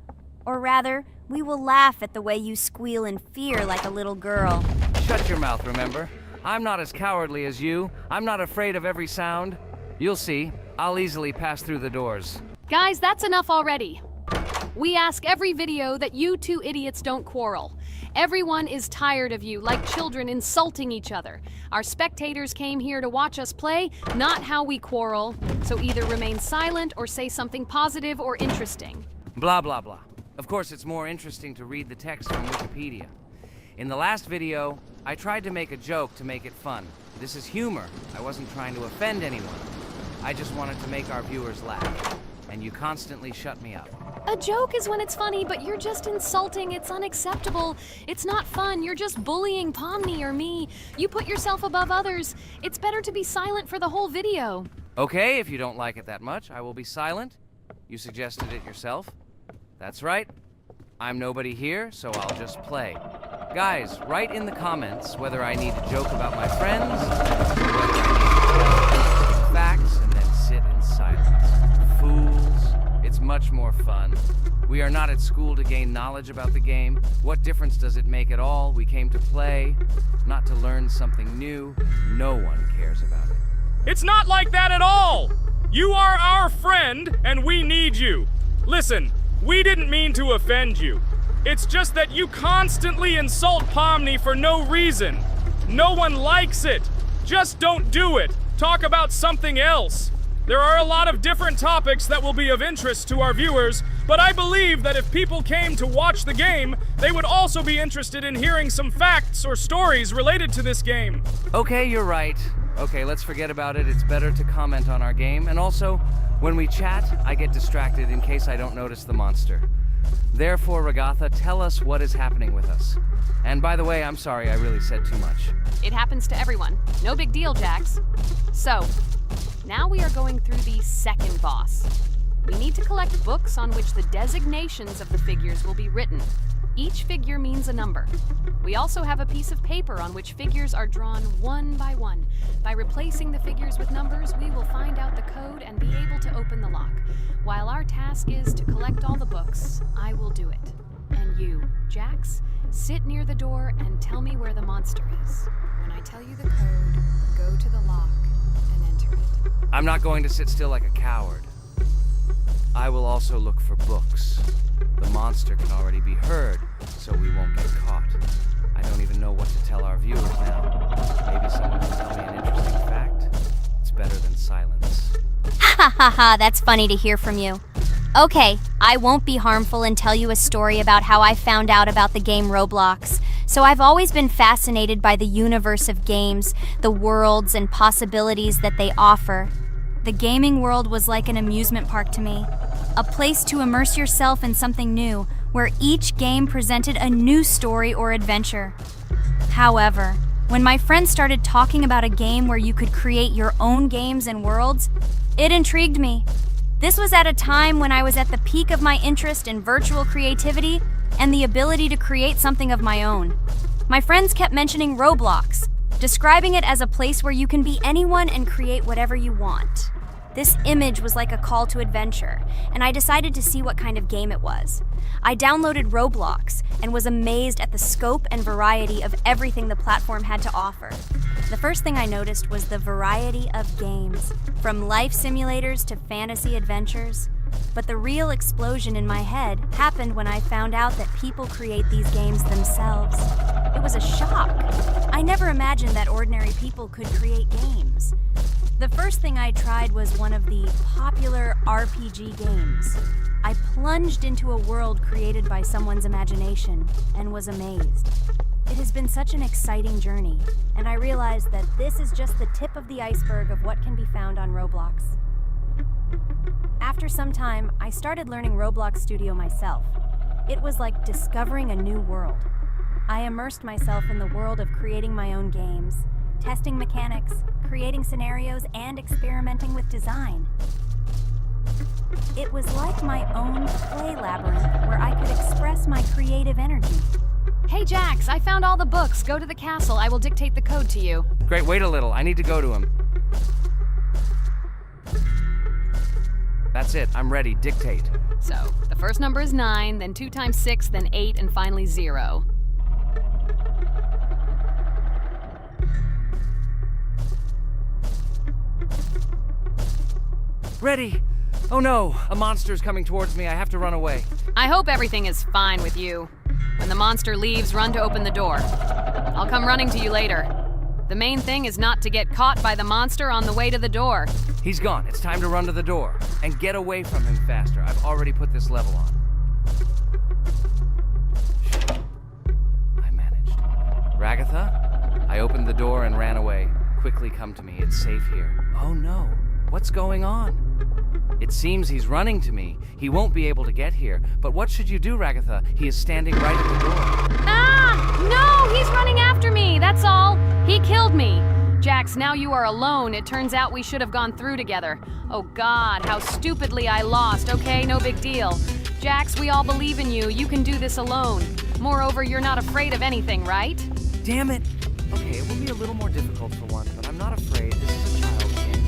Or rather, we will laugh at the way you squeal in fear like a little girl. Shut your mouth, remember? I'm not as cowardly as you. I'm not afraid of every sound. You'll see. I'll easily pass through the doors. Guys, that's enough already. We ask every video that you two idiots don't quarrel. Everyone is tired of you, like children insulting each other. Our spectators came here to watch us play, not how we quarrel. So either remain silent or say something positive or interesting. Blah, blah, blah. Of course, it's more interesting to read the text from Wikipedia. In the last video, I tried to make a joke to make it fun. This is humor. I wasn't trying to offend anyone. I just wanted to make our viewers laugh. And you constantly shut me up. A joke is when it's funny, but you're just insulting. It's unacceptable. It's not fun. You're just bullying Pomni or me. You put yourself above others. It's better to be silent for the whole video. Okay, if you don't like it that much, I will be silent. You suggested it yourself. That's right. I'm nobody here, so I'll just play. Guys, write in the comments whether I need to joke about my friends, or whether I need to facts and then sit in silence. Fools. It's much more fun. We are not at school to gain knowledge about the game. What difference does it make at all? We came to play, not to learn something new. No one cares about it. It's not like that at all! You are our friend, and we need you. Listen, we didn't mean to offend you. It's just that you constantly insult Pomni for no reason. No one likes it. Just don't do it. Talk about something else. There are a lot of different topics that will be of interest to our viewers, but I believe that if people came to watch the game, they would also be interested in hearing some facts or stories related to this game. Okay, you're right. Okay, let's forget about it. It's better to comment on our game. And also, when we chat, I get distracted in case I don't notice the monster. Therefore, Ragatha, tell us what is happening with us. And by the way, I'm sorry I really said too much. It happens to everyone. No big deal, Jax. So, now we are going through the second boss. We need to collect books on which the designations of the figures will be written. Each figure means a number. We also have a piece of paper on which figures are drawn one by one. By replacing the figures with numbers, we will find out the code and be able to open the lock. While our task is to collect all the books, I will do it. And you, Jax, sit near the door and tell me where the monster is. When I tell you the code, go to the lock and enter it. I'm not going to sit still like a coward. I will also look for books. The monster can already be heard, so we won't get caught. I don't even know what to tell our viewers now. Maybe someone can tell me an interesting fact. It's better than silence. Ha ha ha, that's funny to hear from you. Okay, I won't be harmful and tell you a story about how I found out about the game Roblox. So I've always been fascinated by the universe of games, the worlds and possibilities that they offer. The gaming world was like an amusement park to me, a place to immerse yourself in something new, where each game presented a new story or adventure. However, when my friends started talking about a game where you could create your own games and worlds, it intrigued me. This was at a time when I was at the peak of my interest in virtual creativity and the ability to create something of my own. My friends kept mentioning Roblox, describing it as a place where you can be anyone and create whatever you want. This image was like a call to adventure, and I decided to see what kind of game it was. I downloaded Roblox and was amazed at the scope and variety of everything the platform had to offer. The first thing I noticed was the variety of games, from life simulators to fantasy adventures. But the real explosion in my head happened when I found out that people create these games themselves. It was a shock. I never imagined that ordinary people could create games. The first thing I tried was one of the popular RPG games. I plunged into a world created by someone's imagination and was amazed. It has been such an exciting journey, and I realized that this is just the tip of the iceberg of what can be found on Roblox. After some time, I started learning Roblox Studio myself. It was like discovering a new world. I immersed myself in the world of creating my own games, testing mechanics, creating scenarios, and experimenting with design. It was like my own play labyrinth where I could express my creative energy. Hey Jax, I found all the books. Go to the castle. I will dictate the code to you. Great, wait a little. I need to go to him. That's it. I'm ready. Dictate. So, the first number is 9, then 2 times 6, then 8, and finally 0. Ready! Oh no! A monster's coming towards me. I have to run away. I hope everything is fine with you. When the monster leaves, run to open the door. I'll come running to you later. The main thing is not to get caught by the monster on the way to the door. He's gone. It's time to run to the door. And get away from him faster. I've already put this level on. I managed. Ragatha? I opened the door and ran away. Quickly come to me. It's safe here. Oh no. What's going on? It seems he's running to me. He won't be able to get here. But what should you do, Ragatha? He is standing right at the door. Ah! No! He's running after me! That's all! He killed me! Jax, now you are alone. It turns out we should have gone through together. Oh God, how stupidly I lost. Okay, no big deal. Jax, we all believe in you. You can do this alone. Moreover, you're not afraid of anything, right? Damn it! Okay, it will be a little more difficult for one, but I'm not afraid. This is a child's game.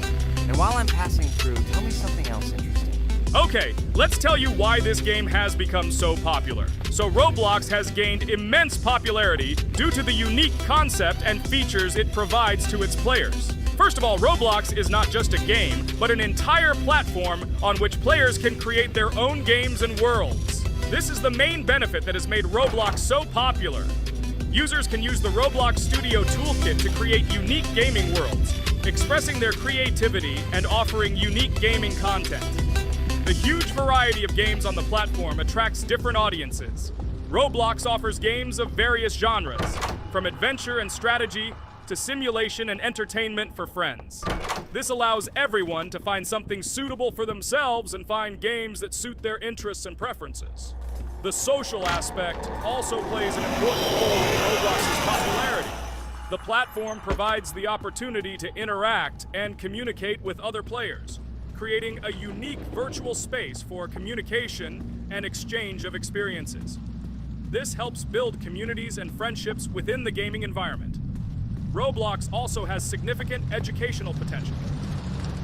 And while I'm passing through, tell me something else interesting. Okay, let's tell you why this game has become so popular. So Roblox has gained immense popularity due to the unique concept and features it provides to its players. First of all, Roblox is not just a game, but an entire platform on which players can create their own games and worlds. This is the main benefit that has made Roblox so popular. Users can use the Roblox Studio toolkit to create unique gaming worlds, expressing their creativity and offering unique gaming content. The huge variety of games on the platform attracts different audiences. Roblox offers games of various genres, from adventure and strategy to simulation and entertainment for friends. This allows everyone to find something suitable for themselves and find games that suit their interests and preferences. The social aspect also plays an important role in Roblox's popularity. The platform provides the opportunity to interact and communicate with other players, creating a unique virtual space for communication and exchange of experiences. This helps build communities and friendships within the gaming environment. Roblox also has significant educational potential.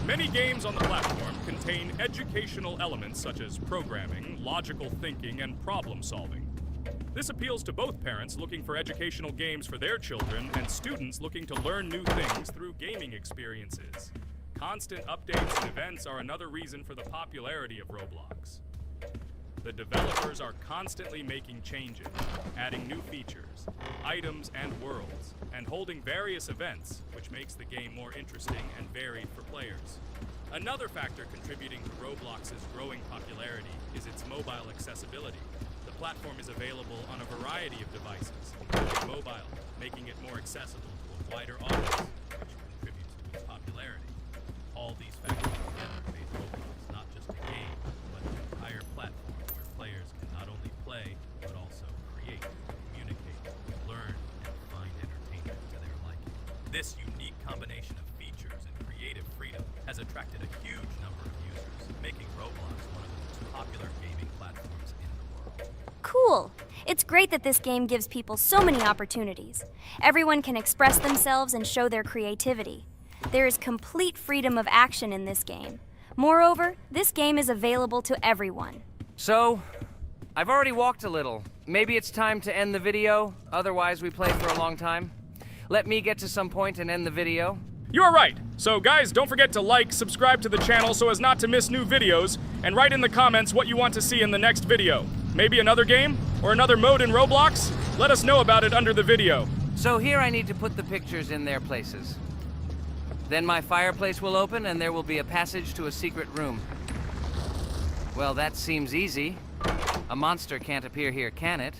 Many games on the platform contain educational elements such as programming, logical thinking, and problem solving. This appeals to both parents looking for educational games for their children and students looking to learn new things through gaming experiences. Constant updates and events are another reason for the popularity of Roblox. The developers are constantly making changes, adding new features, items, and worlds, and holding various events, which makes the game more interesting and varied for players. Another factor contributing to Roblox's growing popularity is its mobile accessibility. The platform is available on a variety of devices, including mobile, making it more accessible to a wider audience, which contributes to its popularity. All these factors together made Roblox not just a game, but an entire platform where players can not only play, but also create, communicate, learn, and find entertainment to their liking. This unique combination of features and creative freedom has attracted a huge number of users, making Roblox one of the most popular gaming platforms in the world. Cool! It's great that this game gives people so many opportunities. Everyone can express themselves and show their creativity. There is complete freedom of action in this game. Moreover, this game is available to everyone. So, I've already walked a little. Maybe it's time to end the video, otherwise we play for a long time. Let me get to some point and end the video. You're right. So guys, don't forget to like, subscribe to the channel so as not to miss new videos, and write in the comments what you want to see in the next video. Maybe another game? Or another mode in Roblox? Let us know about it under the video. So here I need to put the pictures in their places. Then my fireplace will open and there will be a passage to a secret room. Well, that seems easy. A monster can't appear here, can it?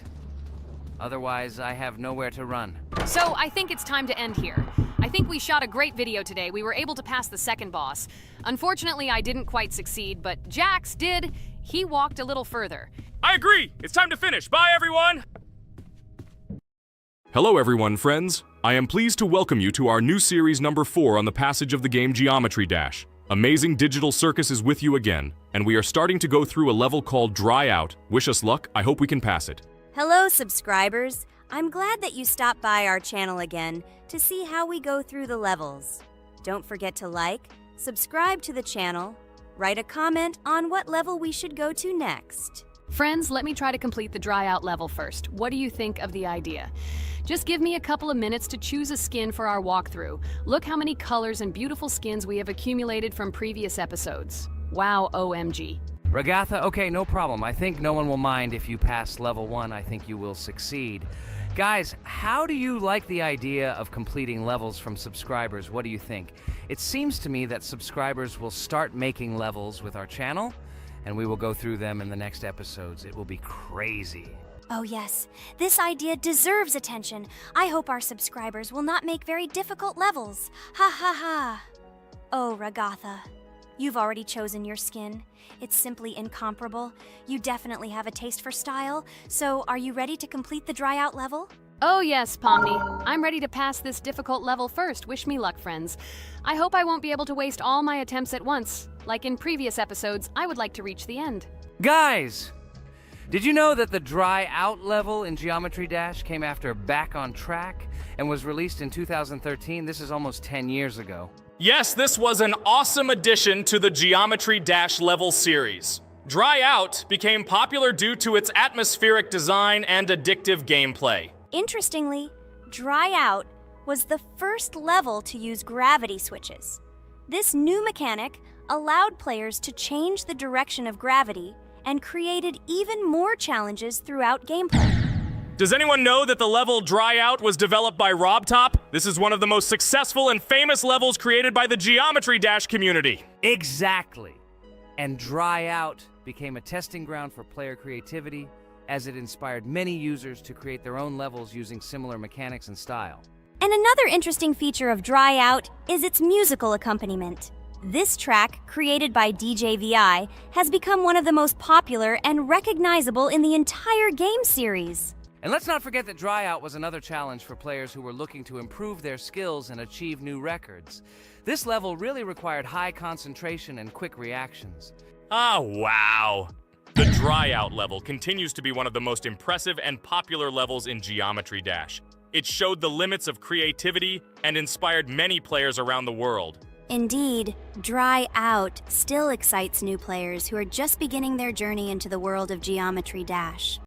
Otherwise, I have nowhere to run. So I think it's time to end here. I think we shot a great video today. We were able to pass the second boss. Unfortunately, I didn't quite succeed, but Jax did. He walked a little further. I agree! It's time to finish. Bye, everyone! Hello, everyone, friends. I am pleased to welcome you to our new series number 4 on the passage of the game Geometry Dash. Amazing Digital Circus is with you again, and we are starting to go through a level called Dry Out. Wish us luck. I hope we can pass it. Hello, subscribers. I'm glad that you stopped by our channel again to see how we go through the levels. Don't forget to like, subscribe to the channel, write a comment on what level we should go to next. Friends, let me try to complete the Dry Out level first. What do you think of the idea? Just give me a couple of minutes to choose a skin for our walkthrough. Look how many colors and beautiful skins we have accumulated from previous episodes. Wow, OMG. Ragatha, okay, no problem. I think no one will mind if you pass level 1. I think you will succeed. Guys, how do you like the idea of completing levels from subscribers? What do you think? It seems to me that subscribers will start making levels with our channel, and we will go through them in the next episodes. It will be crazy. Oh yes, this idea deserves attention. I hope our subscribers will not make very difficult levels. Ha ha ha. Oh, Ragatha, you've already chosen your skin. It's simply incomparable. You definitely have a taste for style. So, are you ready to complete the Dry Out level? Oh yes, Pomni. I'm ready to pass this difficult level first. Wish me luck, friends. I hope I won't be able to waste all my attempts at once. Like in previous episodes, I would like to reach the end. Guys! Did you know that the Dry Out level in Geometry Dash came after Back on Track and was released in 2013? This is almost 10 years ago. Yes, this was an awesome addition to the Geometry Dash level series. Dry Out became popular due to its atmospheric design and addictive gameplay. Interestingly, Dry Out was the first level to use gravity switches. This new mechanic allowed players to change the direction of gravity and created even more challenges throughout gameplay. Does anyone know that the level Dry Out was developed by RobTop? This is one of the most successful and famous levels created by the Geometry Dash community. Exactly. And Dry Out became a testing ground for player creativity, as it inspired many users to create their own levels using similar mechanics and style. And another interesting feature of Dry Out is its musical accompaniment. This track, created by DJ VI, has become one of the most popular and recognizable in the entire game series. And let's not forget that Dry Out was another challenge for players who were looking to improve their skills and achieve new records. This level really required high concentration and quick reactions. Ah, wow. The Dry Out level continues to be one of the most impressive and popular levels in Geometry Dash. It showed the limits of creativity and inspired many players around the world. Indeed, Dry Out still excites new players who are just beginning their journey into the world of Geometry Dash.